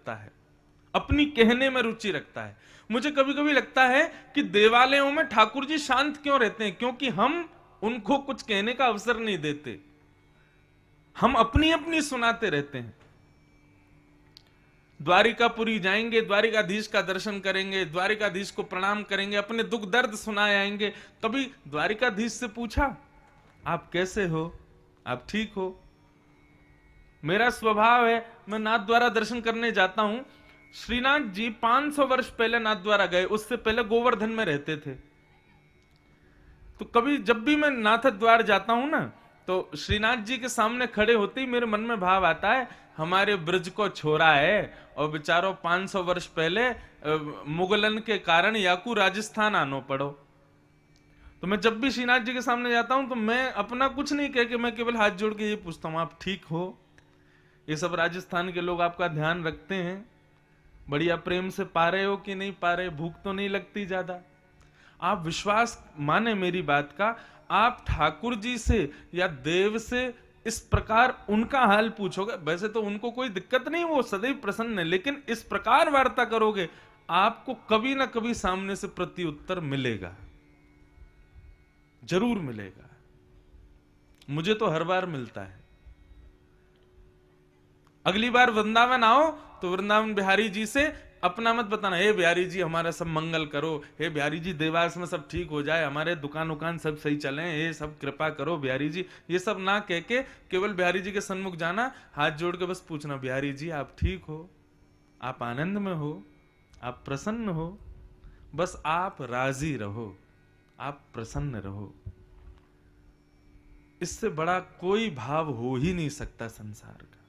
रखता है, अपनी कहने में रुचि रखता है। मुझे कभी कभी लगता है कि देवालयों में ठाकुर जी शांत क्यों रहते हैं, क्योंकि हम उनको कुछ कहने का अवसर नहीं देते, हम अपनी अपनी सुनाते रहते हैं। द्वारिकापुरी जाएंगे, द्वारिकाधीश का दर्शन करेंगे, द्वारिकाधीश को प्रणाम करेंगे, अपने दुख दर्द सुनाए आएंगे। कभी द्वारिकाधीश से पूछा आप कैसे हो, आप ठीक हो? मेरा स्वभाव है, मैं नाथ द्वारा दर्शन करने जाता हूं। श्रीनाथ जी 500 वर्ष पहले नाथ द्वारा गए, उससे पहले गोवर्धन में रहते थे। तो कभी जब भी मैं नाथ द्वार जाता हूं ना, तो श्रीनाथ जी के सामने खड़े होते ही मेरे मन में भाव आता है, हमारे ब्रज को छोरा है और बेचारों 500 वर्ष पहले मुगलन के कारण याकू राजस्थान आनो पड़ो। तो मैं जब भी श्रीनाथ जी के सामने जाता हूं तो मैं अपना कुछ नहीं कह के मैं केवल हाथ जोड़ के ये पूछता हूं, आप ठीक हो? ये सब राजस्थान के लोग आपका ध्यान रखते हैं, बढ़िया प्रेम से पा रहे हो कि नहीं पा रहे, भूख तो नहीं लगती ज्यादा? आप विश्वास माने मेरी बात का, आप ठाकुर जी से या देव से इस प्रकार उनका हाल पूछोगे, वैसे तो उनको कोई दिक्कत नहीं, वो सदैव प्रसन्न है, लेकिन इस प्रकार वार्ता करोगे आपको कभी ना कभी सामने से प्रत्युत्तर मिलेगा, जरूर मिलेगा। मुझे तो हर बार मिलता है। अगली बार वृंदावन आओ तो वृंदावन बिहारी जी से अपना मत बताना, हे बिहारी जी हमारा सब मंगल करो, हे बिहारी जी देवास में सब ठीक हो जाए, हमारे दुकान उकान सब सही चले, ये सब कृपा करो बिहारी जी। ये सब ना कह के केवल बिहारी जी के सन्मुख जाना, हाथ जोड़ के बस पूछना, बिहारी जी आप ठीक हो, आप आनंद में हो, आप प्रसन्न हो, बस आप राजी रहो, आप प्रसन्न रहो। इससे बड़ा कोई भाव हो ही नहीं सकता संसार का।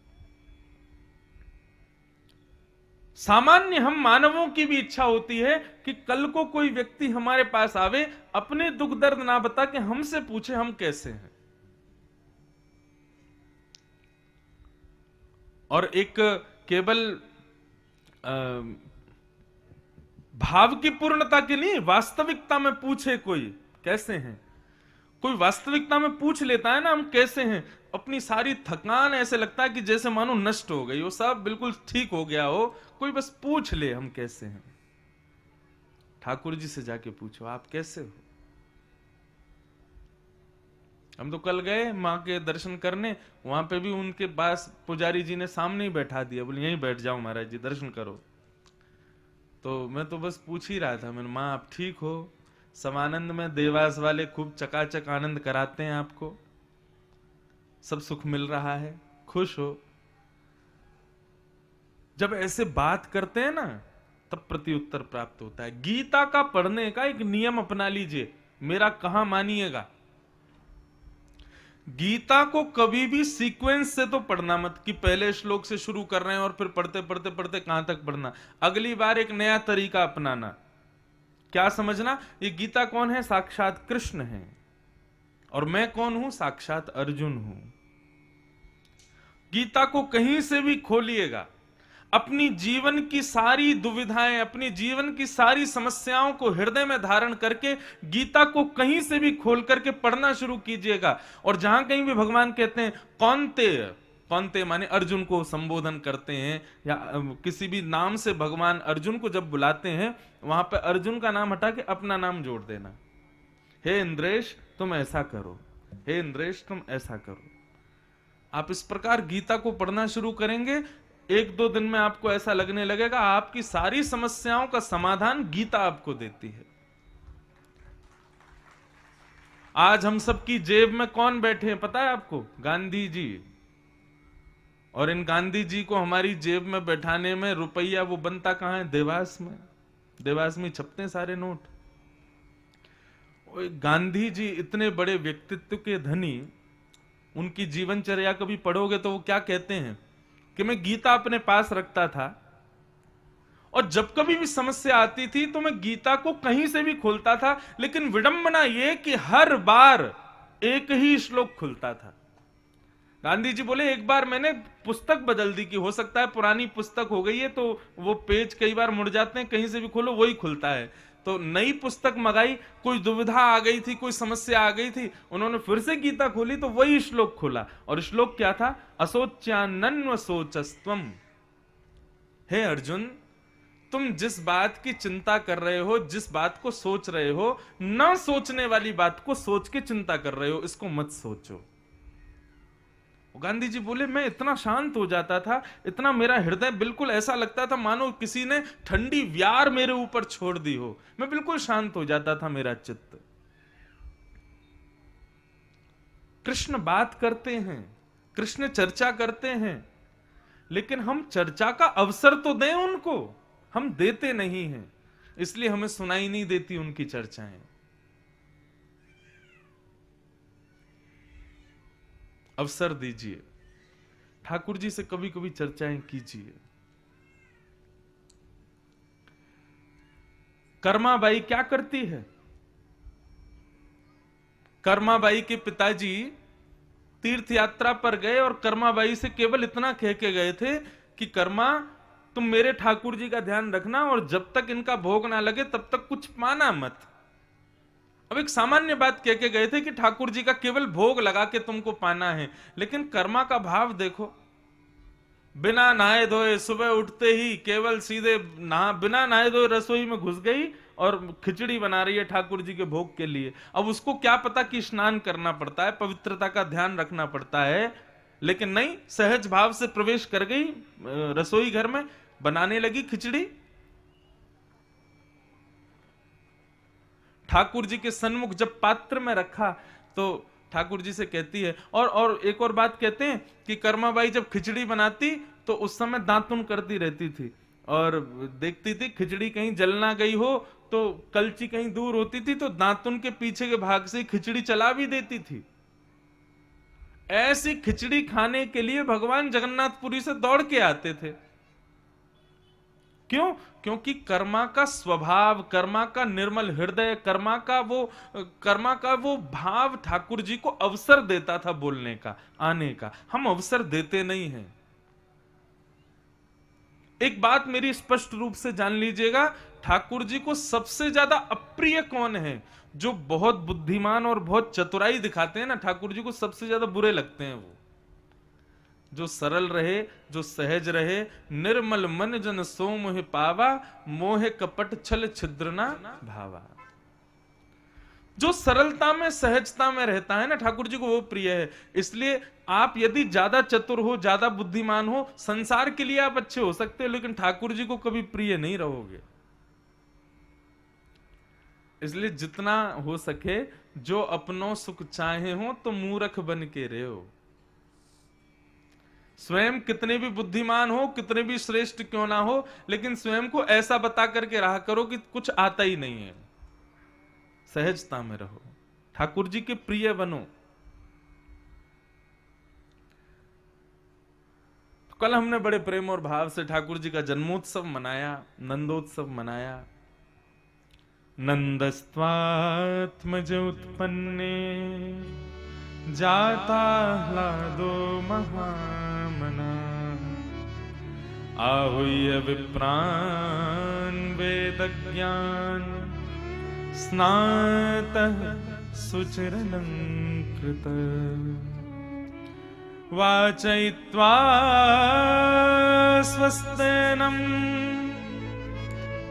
सामान्य हम मानवों की भी इच्छा होती है कि कल को कोई व्यक्ति हमारे पास आवे, अपने दुख दर्द ना बता के हमसे पूछे हम कैसे हैं। और एक केवल भाव की पूर्णता के लिए वास्तविकता में पूछे कोई कैसे हैं। कोई वास्तविकता में पूछ लेता है ना हम कैसे हैं, अपनी सारी थकान ऐसे लगता है कि जैसे मानो नष्ट हो गई हो, सब बिल्कुल ठीक हो गया हो। कोई बस पूछ ले हम कैसे हैं। ठाकुर जी से जाके पूछो आप कैसे हो। हम तो कल गए मां के दर्शन करने, वहां पे भी उनके पास पुजारी जी ने सामने ही बैठा दिया, बोले यहीं बैठ जाओ महाराज जी दर्शन करो। तो मैं तो बस पूछ ही रहा था, मैंने मां आप ठीक हो? समानंद में देवास वाले खूब चकाचक आनंद कराते हैं आपको, सब सुख मिल रहा है, खुश हो? जब ऐसे बात करते हैं ना तब प्रत्युत्तर प्राप्त होता है। गीता का पढ़ने का एक नियम अपना लीजिए, मेरा कहां मानिएगा। गीता को कभी भी सीक्वेंस से तो पढ़ना मत कि पहले श्लोक से शुरू कर रहे हैं और फिर पढ़ते पढ़ते पढ़ते कहां तक पढ़ना। अगली बार एक नया तरीका अपनाना। क्या समझना, ये गीता कौन है? साक्षात कृष्ण है, और मैं कौन हूं? साक्षात अर्जुन हूं। गीता को कहीं से भी खोलिएगा, अपनी जीवन की सारी दुविधाएं, अपनी जीवन की सारी समस्याओं को हृदय में धारण करके गीता को कहीं से भी खोल करके पढ़ना शुरू कीजिएगा। और जहां कहीं भी भगवान कहते हैं कौन्तेय, कौन्तेय माने अर्जुन को संबोधन करते हैं, या किसी भी नाम से भगवान अर्जुन को जब बुलाते हैं, वहां पर अर्जुन का नाम हटा के अपना नाम जोड़ देना। हे इंद्रेश तुम ऐसा करो, हे इंद्रेश तुम ऐसा करो। आप इस प्रकार गीता को पढ़ना शुरू करेंगे, एक दो दिन में आपको ऐसा लगने लगेगा आपकी सारी समस्याओं का समाधान गीता आपको देती है। आज हम सबकी जेब में कौन बैठे हैं पता है आपको? गांधी जी। और इन गांधी जी को हमारी जेब में बैठाने में रुपया वो बनता कहां है? देवास में। देवास में छपते हैं सारे नोट। गांधी जी इतने बड़े व्यक्तित्व के धनी, उनकी जीवनचर्या कभी पढ़ोगे तो वो क्या कहते हैं कि मैं गीता अपने पास रखता था और जब कभी भी समस्या आती थी तो मैं गीता को कहीं से भी खोलता था, लेकिन विडंबना यह कि हर बार एक ही श्लोक खुलता था। गांधी जी बोले एक बार मैंने पुस्तक बदल दी, कि हो सकता है पुरानी पुस्तक हो गई है तो वो पेज कई बार मुड़ जाते हैं, कहीं से भी खोलो वही खुलता है। तो नई पुस्तक मंगाई, कोई दुविधा आ गई थी, कोई समस्या आ गई थी, उन्होंने फिर से गीता खोली तो वही श्लोक खोला। और श्लोक क्या था? असोच्यान्व सोचस्त्वम, हे अर्जुन, तुम जिस बात की चिंता कर रहे हो, जिस बात को सोच रहे हो, ना सोचने वाली बात को सोच के चिंता कर रहे हो, इसको मत सोचो। गांधी जी बोले, मैं इतना शांत हो जाता था, इतना मेरा हृदय बिल्कुल ऐसा लगता था मानो किसी ने ठंडी व्यार मेरे ऊपर छोड़ दी हो, मैं बिल्कुल शांत हो जाता था मेरा चित्त। कृष्ण बात करते हैं, कृष्ण चर्चा करते हैं, लेकिन हम चर्चा का अवसर तो दें उनको, हम देते नहीं हैं, इसलिए हमें सुनाई नहीं देती उनकी चर्चाएं। अवसर दीजिए, ठाकुर जी से कभी कभी चर्चाएं कीजिए। कर्माबाई क्या करती है? कर्माबाई के पिताजी तीर्थ यात्रा पर गए और कर्माबाई से केवल इतना कह के गए थे कि कर्मा, तुम मेरे ठाकुर जी का ध्यान रखना और जब तक इनका भोग ना लगे तब तक कुछ पाना मत। अब एक सामान्य बात कह के गए थे कि ठाकुर जी का केवल भोग लगा के तुमको पाना है, लेकिन कर्मा का भाव देखो। बिना नहाए धोए सुबह उठते ही केवल सीधे बिना नहाए धोए रसोई में घुस गई और खिचड़ी बना रही है ठाकुर जी के भोग के लिए। अब उसको क्या पता कि स्नान करना पड़ता है, पवित्रता का ध्यान रखना पड़ता है, लेकिन नहीं, सहज भाव से प्रवेश कर गई रसोई घर में, बनाने लगी खिचड़ी। ठाकुर जी के सन्मुख जब पात्र में रखा तो ठाकुर जी से कहती है, और एक और बात कहते हैं कि कर्माबाई जब खिचड़ी बनाती तो उस समय दातुन करती रहती थी और देखती थी खिचड़ी कहीं जल ना गई हो, तो कलची कहीं दूर होती थी तो दातुन के पीछे के भाग से खिचड़ी चला भी देती थी। ऐसी खिचड़ी खाने के लिए भगवान जगन्नाथपुरी से दौड़ के आते थे। क्यों? क्योंकि कर्मा का स्वभाव, कर्मा का निर्मल हृदय, कर्मा का वो भाव ठाकुर जी को अवसर देता था बोलने का, आने का। हम अवसर देते नहीं हैं। एक बात मेरी स्पष्ट रूप से जान लीजिएगा, ठाकुर जी को सबसे ज्यादा अप्रिय कौन है? जो बहुत बुद्धिमान और बहुत चतुराई दिखाते हैं ना, ठाकुर जी को सबसे ज्यादा बुरे लगते हैं वो। जो सरल रहे, जो सहज रहे, निर्मल मन जन सो मोह पावा, मोह कपट छल छिद्र ना भावा। जो सरलता में, सहजता में रहता है ना, ठाकुर जी को वो प्रिय है। इसलिए आप यदि ज्यादा चतुर हो, ज्यादा बुद्धिमान हो, संसार के लिए आप अच्छे हो सकते हो, लेकिन ठाकुर जी को कभी प्रिय नहीं रहोगे। इसलिए जितना हो सके, जो अपनों सुख चाहे हो तो मूर्ख बन के रहो। स्वयं कितने भी बुद्धिमान हो, कितने भी श्रेष्ठ क्यों ना हो, लेकिन स्वयं को ऐसा बता करके रहा करो कि कुछ आता ही नहीं है। सहजता में रहो, ठाकुर जी के प्रिय बनो। तो कल हमने बड़े प्रेम और भाव से ठाकुर जी का जन्मोत्सव मनाया, नंदोत्सव मनाया। नंदस्त्वात्मज उत्पन्ने जाता ह्लादो महामना, आहूय विप्रान् वेदज्ञान स्नातः सुचिरलंकृत, वाचयित्वा स्वस्तेनं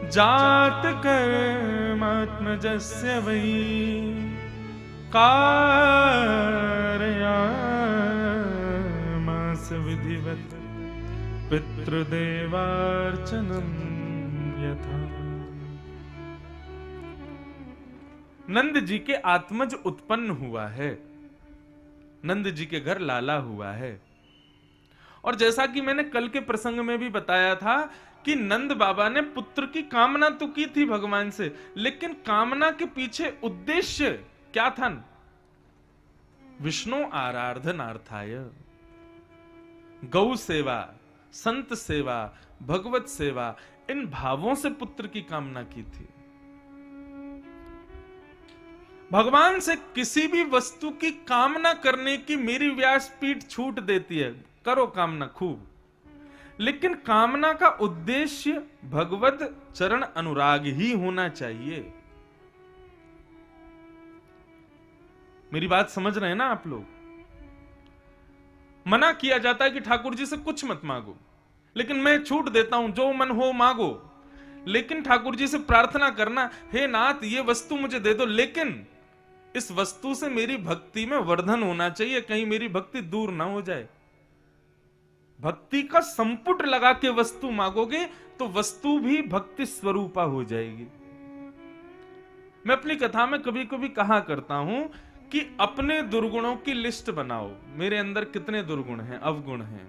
जातकर्मात्मजस्य वै कारयामास विधिवत् पितृदेवार्चनं यथा। नंद जी के आत्मज उत्पन्न हुआ है, नंद जी के घर लाला हुआ है। और जैसा कि मैंने कल के प्रसंग में भी बताया था कि नंद बाबा ने पुत्र की कामना तो की थी भगवान से, लेकिन कामना के पीछे उद्देश्य क्या था? विष्णु आराधनार्थाय, गौ सेवा, संत सेवा, भगवत सेवा, इन भावों से पुत्र की कामना की थी। भगवान से किसी भी वस्तु की कामना करने की मेरी व्यासपीठ छूट देती है, करो कामना खूब, लेकिन कामना का उद्देश्य भगवत चरण अनुराग ही होना चाहिए। मेरी बात समझ रहे हैं ना आप लोग? मना किया जाता है कि ठाकुर जी से कुछ मत मांगो, लेकिन मैं छूट देता हूं, जो मन हो मांगो। लेकिन ठाकुर जी से प्रार्थना करना, हे नाथ ये वस्तु मुझे दे दो, लेकिन इस वस्तु से मेरी भक्ति में वर्धन होना चाहिए, कहीं मेरी भक्ति दूर ना हो जाए। भक्ति का संपुट लगा के वस्तु मांगोगे तो वस्तु भी भक्ति स्वरूपा हो जाएगी। मैं अपनी कथा में कभी कभी कहा करता हूं कि अपने दुर्गुणों की लिस्ट बनाओ, मेरे अंदर कितने दुर्गुण हैं, अवगुण हैं।